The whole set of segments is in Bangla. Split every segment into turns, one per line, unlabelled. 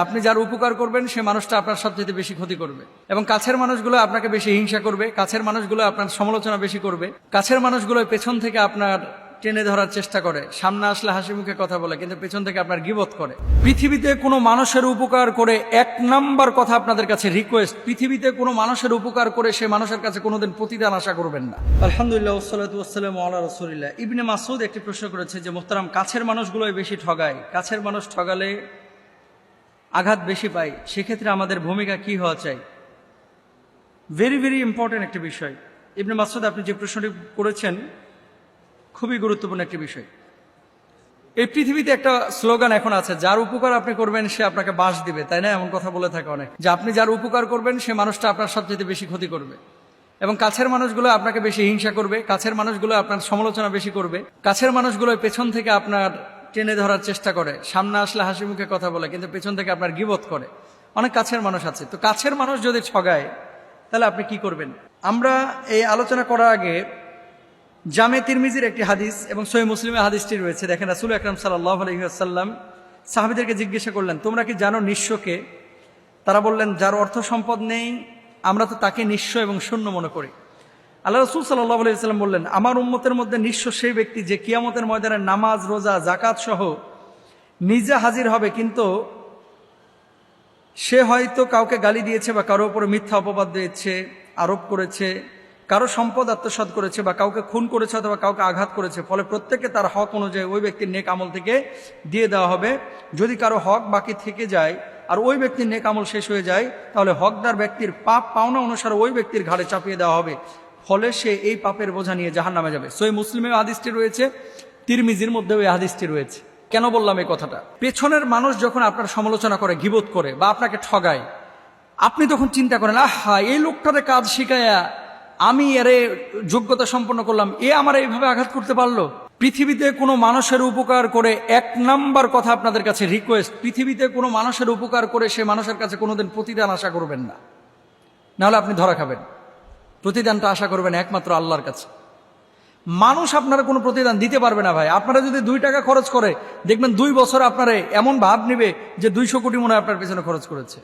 আপনি যার উপকার করবেন সে মানুষটা আপনার সবচেয়ে বেশি ক্ষতি করবে এবং কাছের মানুষগুলো আপনাকে বেশি হিংসা করবে, কাছের মানুষগুলো আপনার সমালোচনা বেশি করবে, কাছের মানুষগুলো পেছন থেকে আপনার টেনে ধরার চেষ্টা করে, সামনে আসলে হাসি মুখে কথা বলে কিন্তু পেছন থেকে আপনার গীবত করে। পৃথিবীতে কোনো মানুষের উপকার করে এক নাম্বার কথা আপনাদের কাছে রিকোয়েস্ট, পৃথিবীতে কোনো মানুষের উপকার করে সে মানুষের কাছে কোনোদিন প্রতিদান আশা করবেন না। আলহামদুলিল্লাহ ওয়াসসালাতু ওয়াসসালামু আলা রাসূলিল্লাহ। ইবনে মাসউদ একটি প্রশ্ন করেছে যে মুহতারাম, কাছের মানুষগুলোই বেশি ঠগায়, কাছের মানুষ ঠগালে আঘাত বেশি পাই, সেক্ষেত্রে আমাদের ভূমিকা কি হওয়া চাই? ভেরি ভেরি ইম্পর্টেন্ট একটি বিষয়। ইবনে মাসউদ, আপনি যে প্রশ্নটি করেছেন খুবই গুরুত্বপূর্ণ একটি বিষয়। এই পৃথিবীতে একটা স্লোগান এখন আছে, যার উপকার আপনি করবেন সে আপনাকে বাঁশ দিবে, তাই না? এমন কথা বলে থাকে অনেক, যে আপনি যার উপকার করবেন সে মানুষটা আপনার সবচেয়ে বেশি ক্ষতি করবে এবং কাছের মানুষগুলো আপনাকে বেশি হিংসা করবে, কাছের মানুষগুলো আপনার সমালোচনা বেশি করবে, কাছের মানুষগুলো পেছন থেকে আপনার টেনে ধরার চেষ্টা করে, সামনে আসলে হাসি মুখে কথা বলে কিন্তু পেছন থেকে আপনার গীবত করে। অনেক কাছের মানুষ আছে। তো কাছের মানুষ যদি ঠগায় তাহলে আপনি কি করবেন? আমরা এই আলোচনা করার আগে জামে তিরমিজির একটি হাদিস এবং সহিহ মুসলিমের হাদিসটি রয়েছে। দেখেন, রাসূল আকরাম সাল্লাল্লাহু আলাইহি ওয়াসাল্লাম সাহাবীদেরকে জিজ্ঞাসা করলেন, তোমরা কি জানো নিঃস্বকে? তারা বললেন, যার অর্থ সম্পদ নেই আমরা তো তাকে নিঃস্ব এবং শূন্য মনে করি। আল্লাহ রাসূল সাল্লাল্লাহু আলাইহি ওয়াসাল্লাম বললেন, আমার উম্মতের মধ্যে নিঃস্ব সেই ব্যক্তি যে কিয়ামতের ময়দানে নামাজ, রোজা, যাকাত সহ নিজে হাজির হবে, কিন্তু সে হয়তো কাউকে গালি দিয়েছে বা কারো উপরে মিথ্যা অপবাদ দিয়েছে, আরোপ করেছে, কারো সম্পদ আত্মসাৎ করেছে বা কাউকে খুন করেছে অথবা কাউকে আঘাত করেছে। ফলে প্রত্যেককে তার হক অনুযায়ী ওই ব্যক্তির নেক আমল থেকে দিয়ে দেওয়া হবে। যদি কারো হক বাকি থেকে যায় আর ওই ব্যক্তির নেক আমল শেষ হয়ে যায়, তাহলে হকদার ব্যক্তির পাপ পাওনা অনুসারে ওই ব্যক্তির ঘাড়ে চাপিয়ে দেওয়া হবে। ফলে সে এই পাপের বোঝা নিয়ে জাহান্নামে যাবে। সহিহ মুসলিমে হাদিসটি রয়েছে, তিরমিজির মধ্যেও এই হাদিসটি রয়েছে। কেন বললাম এই কথাটা? পেছনের মানুষ যখন আপনার সমালোচনা করে, গীবত করে বা আপনাকে ঠগায়, আপনি তখন চিন্তা করেন, আহা, এই লোকটারে কাজ শিখায়া আমি এরে যোগ্যতা সম্পন্ন করলাম, এ আমার এইভাবে আঘাত করতে পারলো। পৃথিবীতে কোনো মানুষের উপকার করে এক নাম্বার কথা আপনাদের কাছে রিকোয়েস্ট, পৃথিবীতে কোনো মানুষের উপকার করে সে মানুষের কাছে কোনোদিন প্রতিদান আশা করবেন না, নাহলে আপনি ধরা খাবেন। প্রতিদানটা আশা করবেন একমাত্র আল্লাহর কাছে। মানুষ আপনারা কোনো প্রতিদান দিতে পারবে না ভাই। আপনারা যদি 2 টাকা খরচ করে, দেখবেন 2 বছর আপনারা এমন ভাব নিবে যে 200 কোটি মনে হয় আপনার পেছনে খরচ করেছে।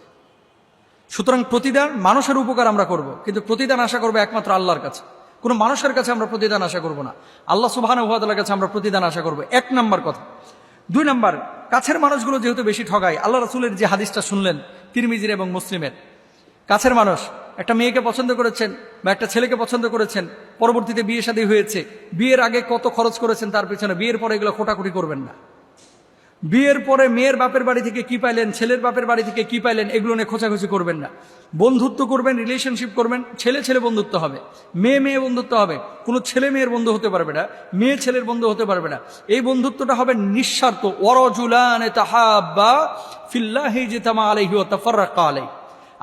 সুতরাং প্রতিদান, মানুষের উপকার আমরা করব, কিন্তু প্রতিদান আশা করবো একমাত্র আল্লাহর কাছে। কোনো মানুষের কাছে আমরা প্রতিদান আশা করব না, আল্লাহ সুবহানাহু ওয়া তাআলার কাছে আমরা প্রতিদান আশা করব। 1 নাম্বার কথা। 2 নাম্বার, কাছের মানুষগুলো যেহেতু বেশি ঠগায়, আল্লাহ রাসূলের যে হাদিসটা শুনলেন তিরমিজির এবং মুসলিমের, কাছের মানুষ একটা মেয়েকে পছন্দ করেছেন বা একটা ছেলেকে পছন্দ করেছেন, পরবর্তীতে বিয়ে শাদী হয়েছে, বিয়ের আগে কত খরচ করেছেন তার পেছনে, বিয়ের পরে এগুলো খোটাখুটি করবেন না। বিয়ের পরে মেয়ের বাপের বাড়ি থেকে কি পাইলেন, ছেলের বাপের বাড়ি থেকে কি পাইলেন, এগুলো নিয়ে খোঁচাখুচি করবেন না। বন্ধুত্ব করবেন, রিলেশনশিপ করবেন, ছেলে ছেলে বন্ধুত্ব হবে, মেয়ে মেয়ে বন্ধুত্ব হবে। কোনো ছেলে মেয়ের বন্ধু হতে পারবে না, মেয়ে ছেলের বন্ধু হতে পারবে না। এই বন্ধুত্বটা হবে নিঃস্বার্থ। ওয়ারাজুলান তাহাব্বা ফিল্লাহি জিতামা আলাইহি ওয়া তাফাররাকা আলাইহি।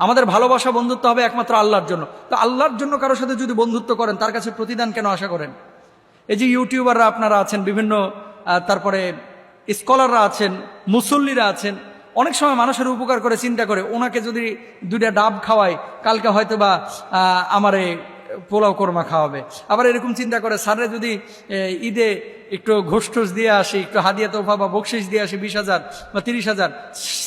আমাদের ভালোবাসা বন্ধুত্ব হবে একমাত্র আল্লাহর জন্য। তো আল্লাহর জন্য কারোর সাথে যদি বন্ধুত্ব করেন, তার কাছে প্রতিদান কেন আশা করেন? এই যে ইউটিউবাররা আপনারা আছেন, বিভিন্ন তারপরে স্কলাররা আছেন, মুসল্লিরা আছেন, অনেক সময় মানুষের উপকার করে চিন্তা করে, ওনাকে যদি 2টা ডাব খাওয়াই, কালকে হয়তো বা আমারে পোলাও কোরমা খাওয়াবে। আবার এরকম চিন্তা করে, স্যারে যদি ঈদে একটু ঘোষ দিয়ে আসি, একটু হাদিয়া তোফা বা বকশিস দিয়ে আসি 20,000 বা 30,000,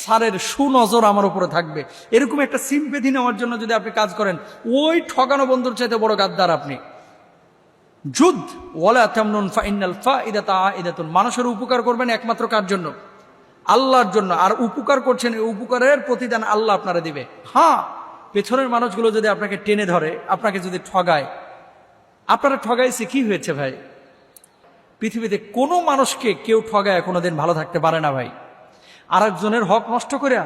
স্যারের সুনজর আমার উপরে থাকবে। এরকম একটা সিম্পেথি নেওয়ার জন্য যদি আপনি কাজ করেন, ওই ঠকানো বন্ধুর চাইতে বড় গাদ্দার আপনি। যুদ্ধ ওয়ালা তামনুন ফাইনাল ফাইদাতা আইদাতুন। মানুষের উপকার করবেন একমাত্র কার জন্য? আল্লাহর জন্য। আর উপকার করছেন, এই উপকারের প্রতিদান আল্লাহ আপনারা দিবে। হ্যাঁ, পেছনের মানুষগুলো যদি আপনাকে টেনে ধরে, আপনাকে যদি ঠগায়, আপনারা ঠগাইছে কি হয়েছে ভাই? পৃথিবীতে কোনো মানুষকে কেউ ঠগায় কোনোদিন ভালো থাকতে পারে না ভাই। আরেকজনের হক নষ্ট করে,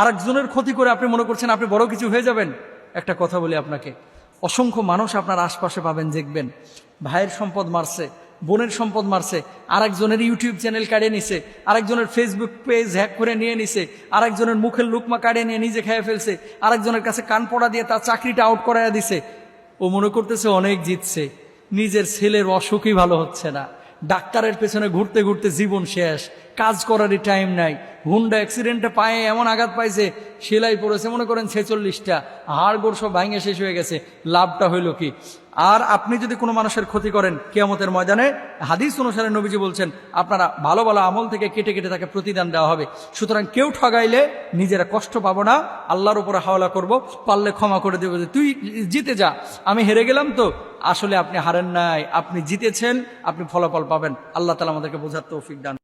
আরেকজনের ক্ষতি করে আপনি মনে করছেন আপনি বড় কিছু হয়ে যাবেন। একটা কথা বলি আপনাকে, অসংখ্য মানুষ আপনার আশপাশে পাবেন, দেখবেন ভাইয়ের সম্পদ মারছে, বোনের সম্পদ মারছে, আরেকজনের ইউটিউব চ্যানেল কাটিয়ে নিছে, আরেকজনের ফেসবুক পেজ হ্যাক করে নিয়ে নিছে, আরেকজনের মুখের লুকমা কাটিয়ে নিয়ে নিজে খেয়ে ফেলছে, আরেকজনের কাছে কান পড়া দিয়ে তার চাকরিটা আউট করাইয়া দিছে। ও মনে করতেছে অনেক জিতছে, নিজের ছেলের অসুখই ভালো হচ্ছে না, ডাক্তারের পেছনে ঘুরতে ঘুরতে জীবন শেষ, কাজ করারই টাইম নাই। হুন্ডা অ্যাক্সিডেন্টে পায়ে এমন আঘাত পাইছে, সেলাই পড়েছে মনে করেন 46টা, হাড় গোড় সব ভাঙে শেষ হয়ে গেছে। লাভটা হইল কি? আর আপনি যদি কোনো মানুষের ক্ষতি করেন কিয়ামতের ময়দানে হাদিস অনুসারে নবীজি বলছেন আপনারা ভালো ভালো আমল থেকে কেটে কেটে তাকে প্রতিদান দেওয়া হবে। সুতরাং কেউ ঠগাইলে নিজেরা কষ্ট পাবো না, আল্লাহর উপরে হাওলা করব, পারলে ক্ষমা করে দেবো যে তুই জিতে যা, আমি হেরে গেলাম তো। আসলে আপনি হারেন নাই, আপনি জিতেছেন, আপনি ফলাফল পাবেন। আল্লাহ তাআলা আমাদেরকে বোঝার তৌফিক দান।